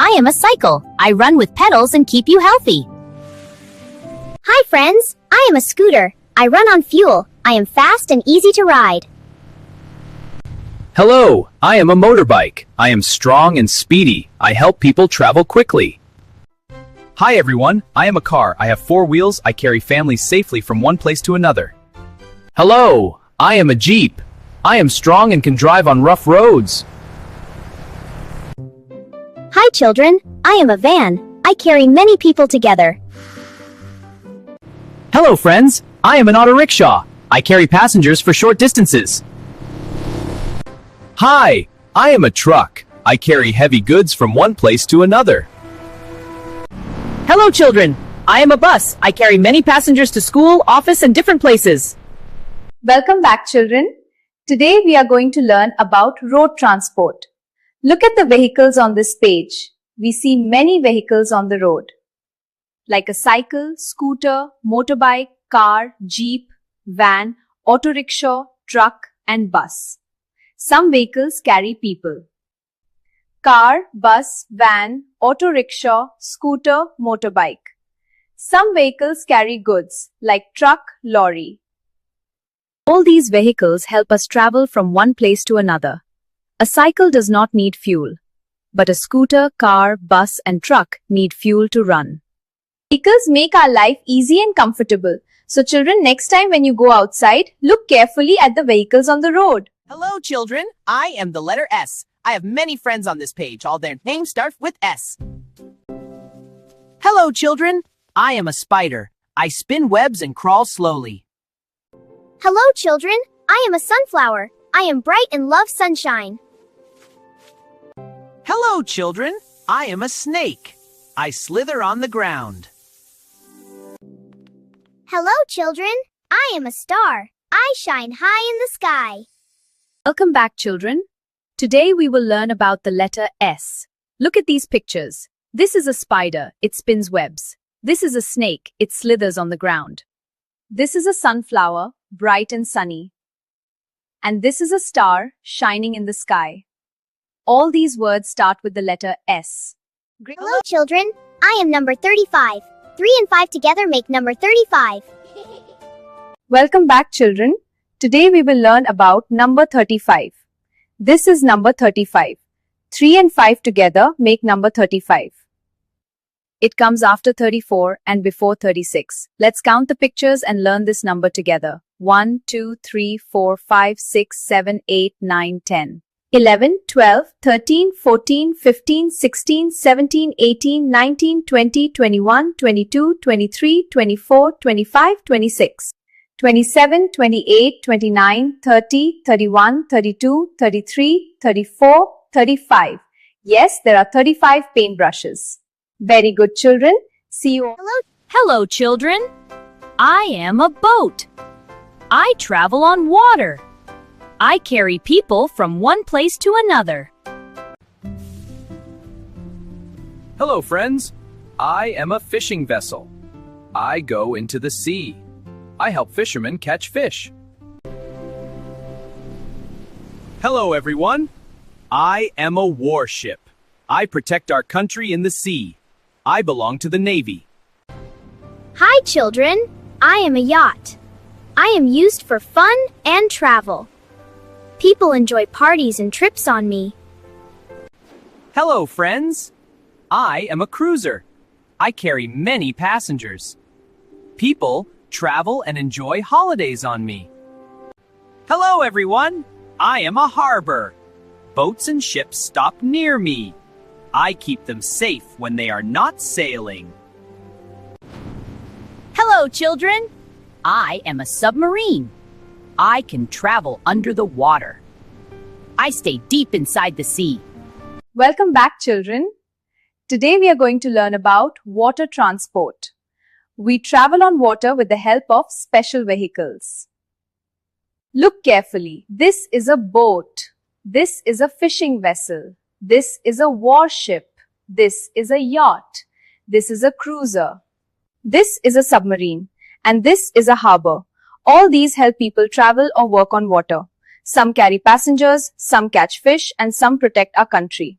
I am a cycle. I run with pedals and keep you healthy. Hi friends, I am a scooter. I run on fuel. I am fast and easy to ride. Hello, I am a motorbike. I am strong and speedy. I help people travel quickly. Hi everyone, I am a car. I have 4 wheels. I carry families safely from one place to another. Hello, I am a Jeep. I am strong and can drive on rough roads. Hi children, I am a van. I carry many people together. Hello friends, I am an auto rickshaw. I carry passengers for short distances. Hi, I am a truck. I carry heavy goods from one place to another. Hello children, I am a bus. I carry many passengers to school, office and different places. Welcome back children. Today we are going to learn about road transport. Look at the vehicles on this page. We see many vehicles on the road, like a cycle, scooter, motorbike, car, jeep, van, auto rickshaw, truck and bus. Some vehicles carry people. Car, bus, van, auto rickshaw, scooter, motorbike. Some vehicles carry goods like truck, lorry. All these vehicles help us travel from one place to another. A cycle does not need fuel, but a scooter, car, bus and truck need fuel to run. Vehicles make our life easy and comfortable. So children, next time when you go outside, look carefully at the vehicles on the road. Hello, children. I am the letter S. I have many friends on this page. All their names start with S. Hello, children. I am a spider. I spin webs and crawl slowly. Hello children, I am a sunflower. I am bright and love sunshine. Hello, children. I am a snake. I slither on the ground. Hello children, I am a star. I shine high in the sky. Welcome back children. Today we will learn about the letter S. Look at these pictures. This is a spider. It spins webs. This is a snake. It slithers on the ground. This is a sunflower, bright and sunny. And this is a star, shining in the sky. All these words start with the letter S. Hello children, I am number 35. 3 and 5 together make number 35. Welcome back children. Today we will learn about number 35. This is number 35. 3 and 5 together make number 35. It comes after 34 and before 36. Let's count the pictures and learn this number together. 1, 2, 3, 4, 5, 6, 7, 8, 9, 10. 11, 12, 13, 14, 15, 16, 17, 18, 19, 20, 21, 22, 23, 24, 25, 26. 27, 28, 29, 30, 31, 32, 33, 34, 35. Yes, there are 35 paintbrushes. Very good children. See you. Hello children. I am a boat. I travel on water. I carry people from one place to another. Hello friends, I am a fishing vessel. I go into the sea. I help fishermen catch fish. Hello everyone, I am a warship. I protect our country in the sea. I belong to the Navy. Hi children, I am a yacht. I am used for fun and travel. People enjoy parties and trips on me. Hello friends, I am a cruiser. I carry many passengers. People travel and enjoy holidays on me. Hello everyone, I am a harbor. Boats and ships stop near me. I keep them safe when they are not sailing. Hello children. I am a submarine. I can travel under the water. I stay deep inside the sea. Welcome back children. Today we are going to learn about water transport. We travel on water with the help of special vehicles. Look carefully. This is a boat. This is a fishing vessel. This is a warship. This is a yacht. This is a cruiser. This is a submarine. And this is a harbor. All these help people travel or work on water. Some carry passengers, some catch fish, and some protect our country.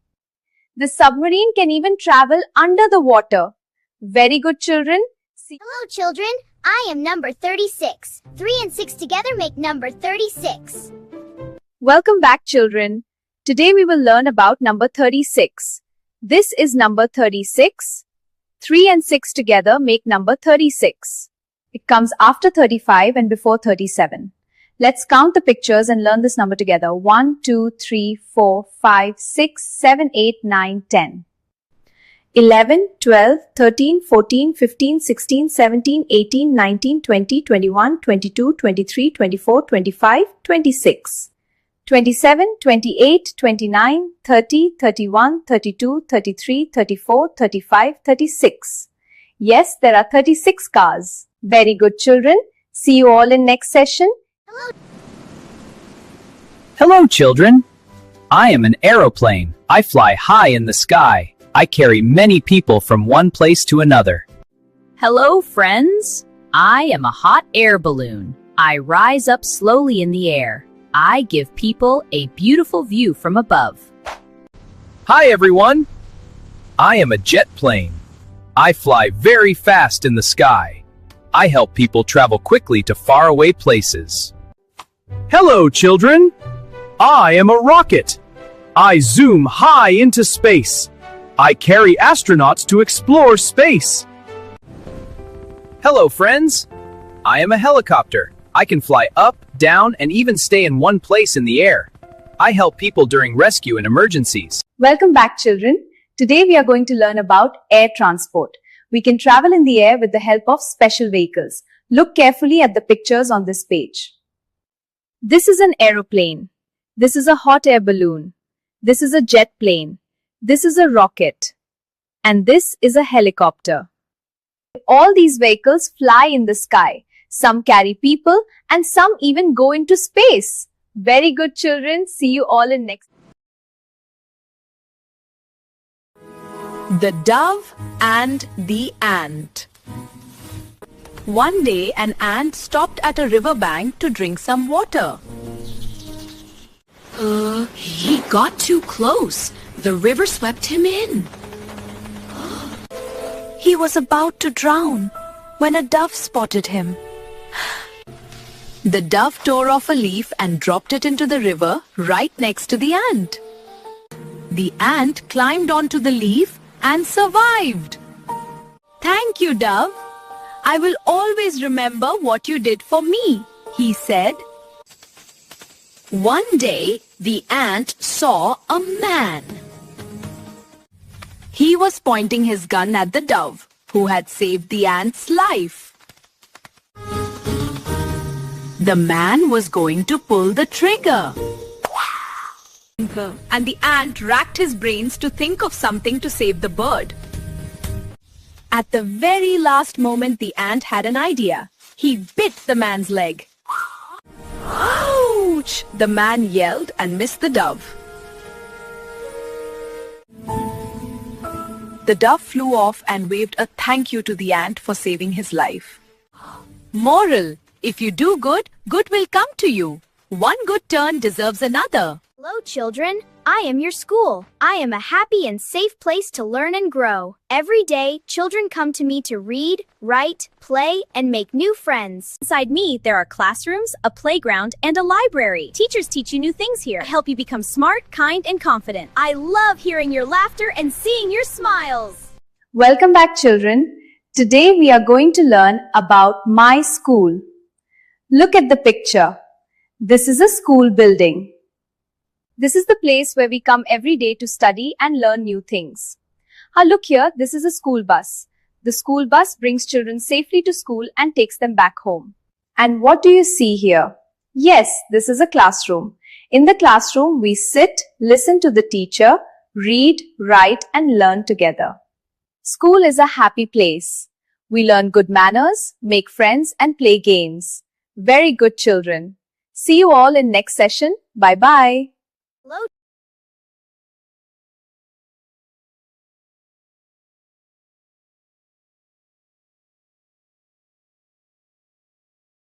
The submarine can even travel under the water. Very good, children. Hello, children. I am number 36. 3 and 6 together make number 36. Welcome back, children. Today we will learn about number 36. This is number 36. 3 and 6 together make number 36. It comes after 35 and before 37. Let's count the pictures and learn this number together. 1, 2, 3, 4, 5, 6, 7, 8, 9, 10. 11, 12, 13, 14, 15, 16, 17, 18, 19, 20, 21, 22, 23, 24, 25, 26. 27, 28, 29, 30, 31, 32, 33, 34, 35, 36. Yes, there are 36 cars. Very good, children. See you all in next session. Hello, children. I am an aeroplane. I fly high in the sky. I carry many people from one place to another. Hello, friends. I am a hot air balloon. I rise up slowly in the air. I give people a beautiful view from above. Hi, everyone. I am a jet plane. I fly very fast in the sky. I help people travel quickly to faraway places. Hello, children. I am a rocket. I zoom high into space. I carry astronauts to explore space. Hello, friends. I am a helicopter. I can fly up, down, and even stay in one place in the air. I help people during rescue and emergencies. Welcome back, children. Today we are going to learn about air transport. We can travel in the air with the help of special vehicles. Look carefully at the pictures on this page. This is an aeroplane. This is a hot air balloon. This is a jet plane. This is a rocket. And this is a helicopter. All these vehicles fly in the sky. Some carry people and some even go into space. Very good, children. See you all in next. The Dove and the Ant. One day, an ant stopped at a riverbank to drink some water. He got too close. The river swept him in. He was about to drown when a dove spotted him. The dove tore off a leaf and dropped it into the river right next to the ant. The ant climbed onto the leaf and survived. Thank you, dove. I will always remember what you did for me, he said. One day, the ant saw a man. He was pointing his gun at the dove, who had saved the ant's life. The man was going to pull the trigger. And the ant racked his brains to think of something to save the bird. At the very last moment, the ant had an idea. He bit the man's leg. Ouch! The man yelled and missed the dove. The dove flew off and waved a thank you to the ant for saving his life. Moral: if you do good, good will come to you. One good turn deserves another. Hello, children. I am your school. I am a happy and safe place to learn and grow. Every day, children come to me to read, write, play, and make new friends. Inside me, there are classrooms, a playground, and a library. Teachers teach you new things here, help you become smart, kind, and confident. I love hearing your laughter and seeing your smiles. Welcome back, children. Today we are going to learn about my school. Look at the picture. This is a school building. This is the place where we come every day to study and learn new things. Look here, this is a school bus. The school bus brings children safely to school and takes them back home. And what do you see here? Yes, this is a classroom. In the classroom, we sit, listen to the teacher, read, write, and learn together. School is a happy place. We learn good manners, make friends, and play games. Very good, children. See you all in next session. Bye-bye. Hello,